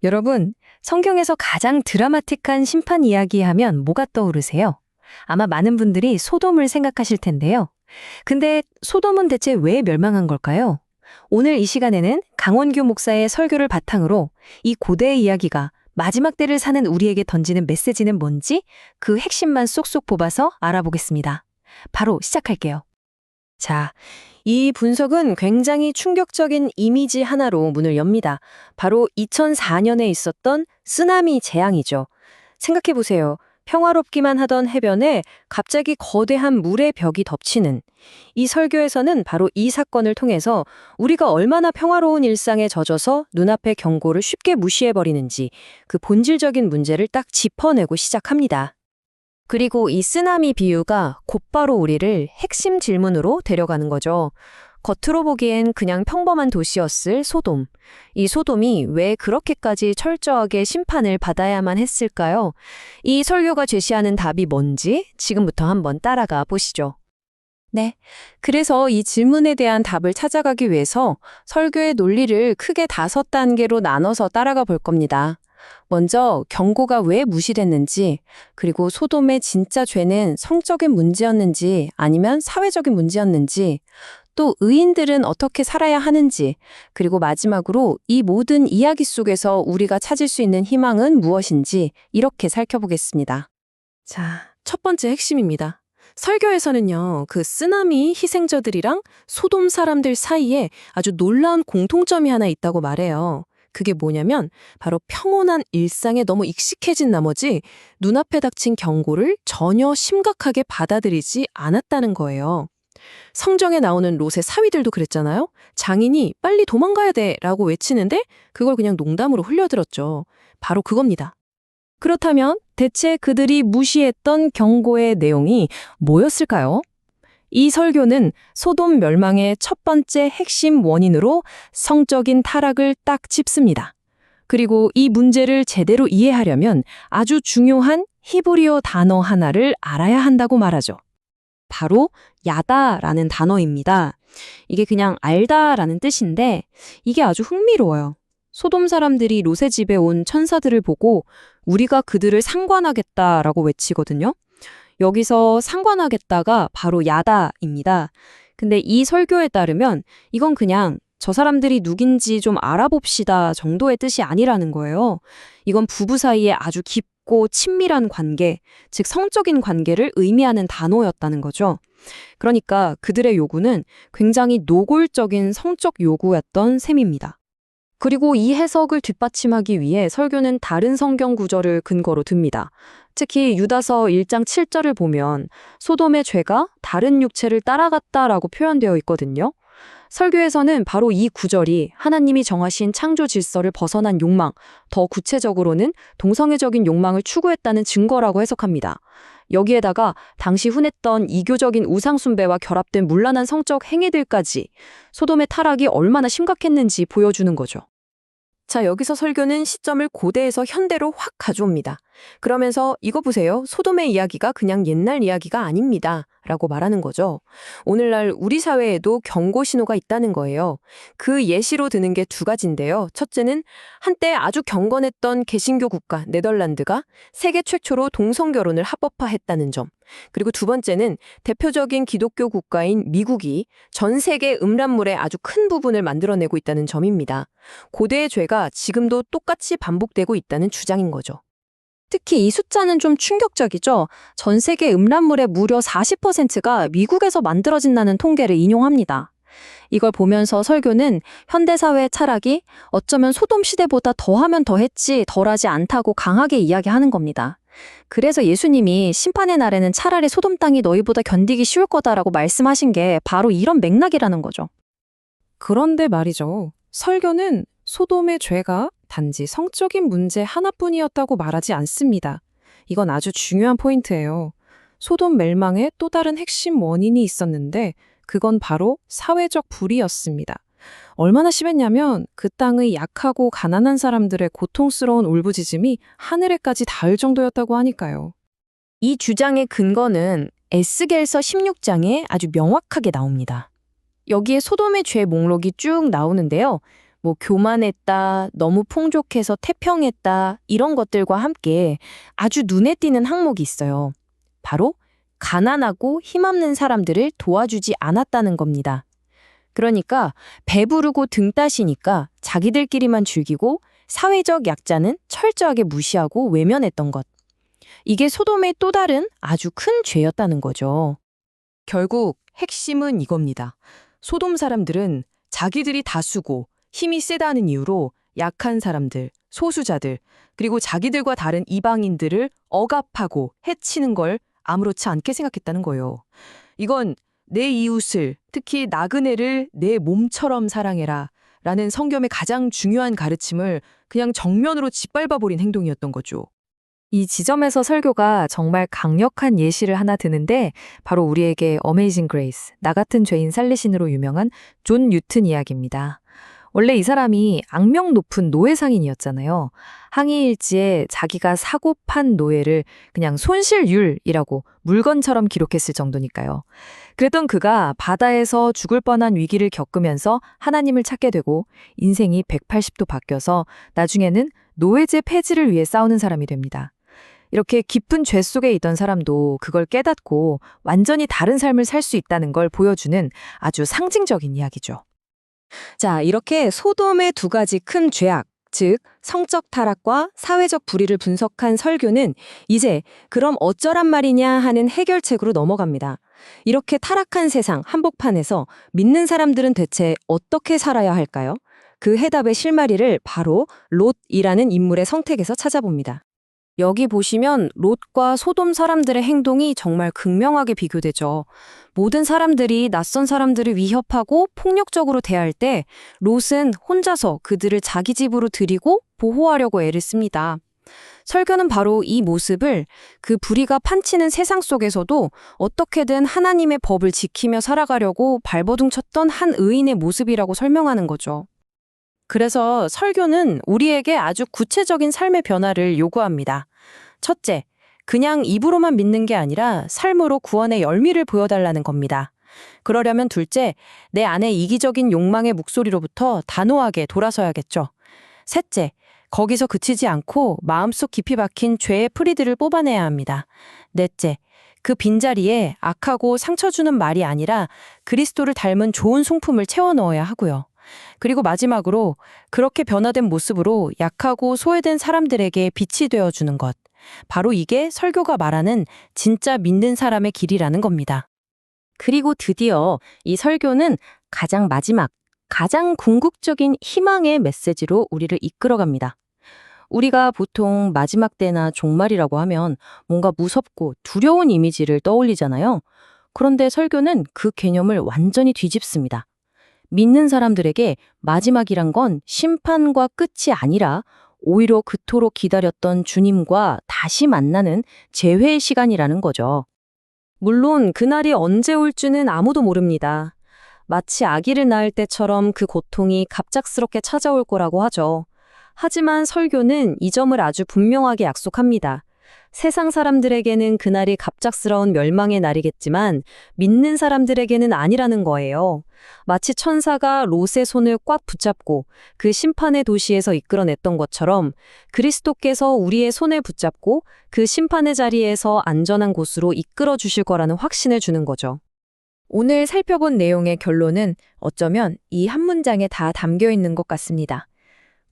여러분, 성경에서 가장 드라마틱한 심판 이야기 하면 뭐가 떠오르세요? 아마 많은 분들이 소돔을 생각하실 텐데요. 근데 소돔은 대체 왜 멸망한 걸까요? 오늘 이 시간에는 강원규 목사의 설교를 바탕으로 이 고대의 이야기가 마지막 때를 사는 우리에게 던지는 메시지는 뭔지 그 핵심만 쏙쏙 뽑아서 알아보겠습니다. 바로 시작할게요. 자, 이 분석은 굉장히 충격적인 이미지 하나로 문을 엽니다. 바로 2004년에 있었던 쓰나미 재앙이죠. 생각해보세요. 평화롭기만 하던 해변에 갑자기 거대한 물의 벽이 덮치는. 이 설교에서는 바로 이 사건을 통해서 우리가 얼마나 평화로운 일상에 젖어서 눈앞의 경고를 쉽게 무시해버리는지 그 본질적인 문제를 딱 짚어내고 시작합니다. 그리고 이 쓰나미 비유가 곧바로 우리를 핵심 질문으로 데려가는 거죠. 겉으로 보기엔 그냥 평범한 도시였을 소돔. 이 소돔이 왜 그렇게까지 철저하게 심판을 받아야만 했을까요? 이 설교가 제시하는 답이 뭔지 지금부터 한번 따라가 보시죠. 네. 그래서 이 질문에 대한 답을 찾아가기 위해서 설교의 논리를 크게 5단계로 나눠서 따라가 볼 겁니다. 먼저 경고가 왜 무시됐는지, 그리고 소돔의 진짜 죄는 성적인 문제였는지 아니면 사회적인 문제였는지, 또 의인들은 어떻게 살아야 하는지, 그리고 마지막으로 이 모든 이야기 속에서 우리가 찾을 수 있는 희망은 무엇인지 이렇게 살펴보겠습니다. 자, 첫 번째 핵심입니다. 설교에서는요, 그 쓰나미 희생자들이랑 소돔 사람들 사이에 아주 놀라운 공통점이 하나 있다고 말해요. 그게 뭐냐면 바로 평온한 일상에 너무 익숙해진 나머지 눈앞에 닥친 경고를 전혀 심각하게 받아들이지 않았다는 거예요. 성경에 나오는 롯의 사위들도 그랬잖아요. 장인이 빨리 도망가야 돼 라고 외치는데 그걸 그냥 농담으로 흘려들었죠. 바로 그겁니다. 그렇다면 대체 그들이 무시했던 경고의 내용이 뭐였을까요? 이 설교는 소돔 멸망의 첫 번째 핵심 원인으로 성적인 타락을 딱 짚습니다. 그리고 이 문제를 제대로 이해하려면 아주 중요한 히브리어 단어 하나를 알아야 한다고 말하죠. 바로 야다라는 단어입니다. 이게 그냥 알다라는 뜻인데 이게 아주 흥미로워요. 소돔 사람들이 롯의 집에 온 천사들을 보고 우리가 그들을 상관하겠다라고 외치거든요. 여기서 상관하겠다가 바로 야다입니다. 근데 이 설교에 따르면 이건 그냥 저 사람들이 누군지 좀 알아봅시다 정도의 뜻이 아니라는 거예요. 이건 부부 사이에 아주 깊고 친밀한 관계, 즉 성적인 관계를 의미하는 단어였다는 거죠. 그러니까 그들의 요구는 굉장히 노골적인 성적 요구였던 셈입니다. 그리고 이 해석을 뒷받침하기 위해 설교는 다른 성경 구절을 근거로 듭니다. 특히 유다서 1장 7절을 보면 소돔의 죄가 다른 육체를 따라갔다라고 표현되어 있거든요. 설교에서는 바로 이 구절이 하나님이 정하신 창조 질서를 벗어난 욕망, 더 구체적으로는 동성애적인 욕망을 추구했다는 증거라고 해석합니다. 여기에다가 당시 흔했던 이교적인 우상 숭배와 결합된 문란한 성적 행위들까지 소돔의 타락이 얼마나 심각했는지 보여주는 거죠. 자, 여기서 설교는 시점을 고대에서 현대로 확 가져옵니다. 그러면서 이거 보세요. 소돔의 이야기가 그냥 옛날 이야기가 아닙니다. 라고 말하는 거죠. 오늘날 우리 사회에도 경고 신호가 있다는 거예요. 그 예시로 드는 게 2가지인데요. 첫째는 한때 아주 경건했던 개신교 국가 네덜란드가 세계 최초로 동성결혼을 합법화했다는 점. 그리고 2번째는 대표적인 기독교 국가인 미국이 전 세계 음란물의 아주 큰 부분을 만들어내고 있다는 점입니다. 고대의 죄가 지금도 똑같이 반복되고 있다는 주장인 거죠. 특히 이 숫자는 좀 충격적이죠. 전 세계 음란물의 무려 40%가 미국에서 만들어진다는 통계를 인용합니다. 이걸 보면서 설교는 현대사회의 타락이 어쩌면 소돔 시대보다 더하면 더했지 덜하지 않다고 강하게 이야기하는 겁니다. 그래서 예수님이 심판의 날에는 차라리 소돔 땅이 너희보다 견디기 쉬울 거다라고 말씀하신 게 바로 이런 맥락이라는 거죠. 그런데 말이죠. 설교는 소돔의 죄가 단지 성적인 문제 하나뿐이었다고 말하지 않습니다. 이건 아주 중요한 포인트예요. 소돔 멸망의 또 다른 핵심 원인이 있었는데 그건 바로 사회적 불의였습니다. 얼마나 심했냐면 그 땅의 약하고 가난한 사람들의 고통스러운 울부짖음이 하늘에까지 닿을 정도였다고 하니까요. 이 주장의 근거는 에스겔서 16장에 아주 명확하게 나옵니다. 여기에 소돔의 죄 목록이 쭉 나오는데요. 뭐 교만했다, 너무 풍족해서 태평했다, 이런 것들과 함께 아주 눈에 띄는 항목이 있어요. 바로 가난하고 힘없는 사람들을 도와주지 않았다는 겁니다. 그러니까 배부르고 등 따시니까 자기들끼리만 즐기고 사회적 약자는 철저하게 무시하고 외면했던 것. 이게 소돔의 또 다른 아주 큰 죄였다는 거죠. 결국 핵심은 이겁니다. 소돔 사람들은 자기들이 다수고 힘이 세다는 이유로 약한 사람들, 소수자들, 그리고 자기들과 다른 이방인들을 억압하고 해치는 걸 아무렇지 않게 생각했다는 거예요. 이건 내 이웃을, 특히 나그네를 내 몸처럼 사랑해라 라는 성경의 가장 중요한 가르침을 그냥 정면으로 짓밟아버린 행동이었던 거죠. 이 지점에서 설교가 정말 강력한 예시를 하나 드는데 바로 우리에게 어메이징 그레이스, 나 같은 죄인 살리신으로 유명한 존 뉴튼 이야기입니다. 원래 이 사람이 악명 높은 노예 상인이었잖아요. 항해일지에 자기가 사고 판 노예를 그냥 손실율이라고 물건처럼 기록했을 정도니까요. 그랬던 그가 바다에서 죽을 뻔한 위기를 겪으면서 하나님을 찾게 되고 인생이 180도 바뀌어서 나중에는 노예제 폐지를 위해 싸우는 사람이 됩니다. 이렇게 깊은 죄 속에 있던 사람도 그걸 깨닫고 완전히 다른 삶을 살 수 있다는 걸 보여주는 아주 상징적인 이야기죠. 자, 이렇게 소돔의 두 가지 큰 죄악, 즉 성적 타락과 사회적 불의를 분석한 설교는 이제 그럼 어쩌란 말이냐 하는 해결책으로 넘어갑니다. 이렇게 타락한 세상 한복판에서 믿는 사람들은 대체 어떻게 살아야 할까요? 그 해답의 실마리를 바로 롯이라는 인물의 성택에서 찾아봅니다. 여기 보시면 롯과 소돔 사람들의 행동이 정말 극명하게 비교되죠. 모든 사람들이 낯선 사람들을 위협하고 폭력적으로 대할 때 롯은 혼자서 그들을 자기 집으로 들이고 보호하려고 애를 씁니다. 설교는 바로 이 모습을 그 불의가 판치는 세상 속에서도 어떻게든 하나님의 법을 지키며 살아가려고 발버둥 쳤던 한 의인의 모습이라고 설명하는 거죠. 그래서 설교는 우리에게 아주 구체적인 삶의 변화를 요구합니다. 첫째, 그냥 입으로만 믿는 게 아니라 삶으로 구원의 열미를 보여달라는 겁니다. 그러려면 둘째, 내 안의 이기적인 욕망의 목소리로부터 단호하게 돌아서야겠죠. 셋째, 거기서 그치지 않고 마음속 깊이 박힌 죄의 프리들을 뽑아내야 합니다. 넷째, 그 빈자리에 악하고 상처 주는 말이 아니라 그리스도를 닮은 좋은 송품을 채워 넣어야 하고요. 그리고 마지막으로 그렇게 변화된 모습으로 약하고 소외된 사람들에게 빛이 되어주는 것. 바로 이게 설교가 말하는 진짜 믿는 사람의 길이라는 겁니다. 그리고 드디어 이 설교는 가장 마지막, 가장 궁극적인 희망의 메시지로 우리를 이끌어갑니다. 우리가 보통 마지막 때나 종말이라고 하면 뭔가 무섭고 두려운 이미지를 떠올리잖아요. 그런데 설교는 그 개념을 완전히 뒤집습니다. 믿는 사람들에게 마지막이란 건 심판과 끝이 아니라 오히려 그토록 기다렸던 주님과 다시 만나는 재회의 시간이라는 거죠. 물론 그날이 언제 올지는 아무도 모릅니다. 마치 아기를 낳을 때처럼 그 고통이 갑작스럽게 찾아올 거라고 하죠. 하지만 설교는 이 점을 아주 분명하게 약속합니다. 세상 사람들에게는 그날이 갑작스러운 멸망의 날이겠지만 믿는 사람들에게는 아니라는 거예요. 마치 천사가 롯의 손을 꽉 붙잡고 그 심판의 도시에서 이끌어냈던 것처럼 그리스도께서 우리의 손을 붙잡고 그 심판의 자리에서 안전한 곳으로 이끌어 주실 거라는 확신을 주는 거죠. 오늘 살펴본 내용의 결론은 어쩌면 이 한 문장에 다 담겨 있는 것 같습니다.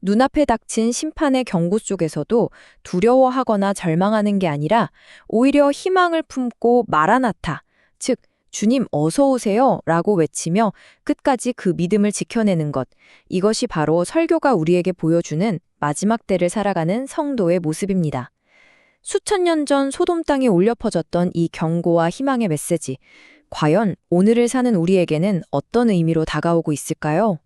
눈앞에 닥친 심판의 경고 속에서도 두려워하거나 절망하는 게 아니라 오히려 희망을 품고 마라나타, 즉 주님 어서 오세요 라고 외치며 끝까지 그 믿음을 지켜내는 것. 이것이 바로 설교가 우리에게 보여주는 마지막 때를 살아가는 성도의 모습입니다. 수천 년 전 소돔 땅에 울려 퍼졌던 이 경고와 희망의 메시지. 과연 오늘을 사는 우리에게는 어떤 의미로 다가오고 있을까요?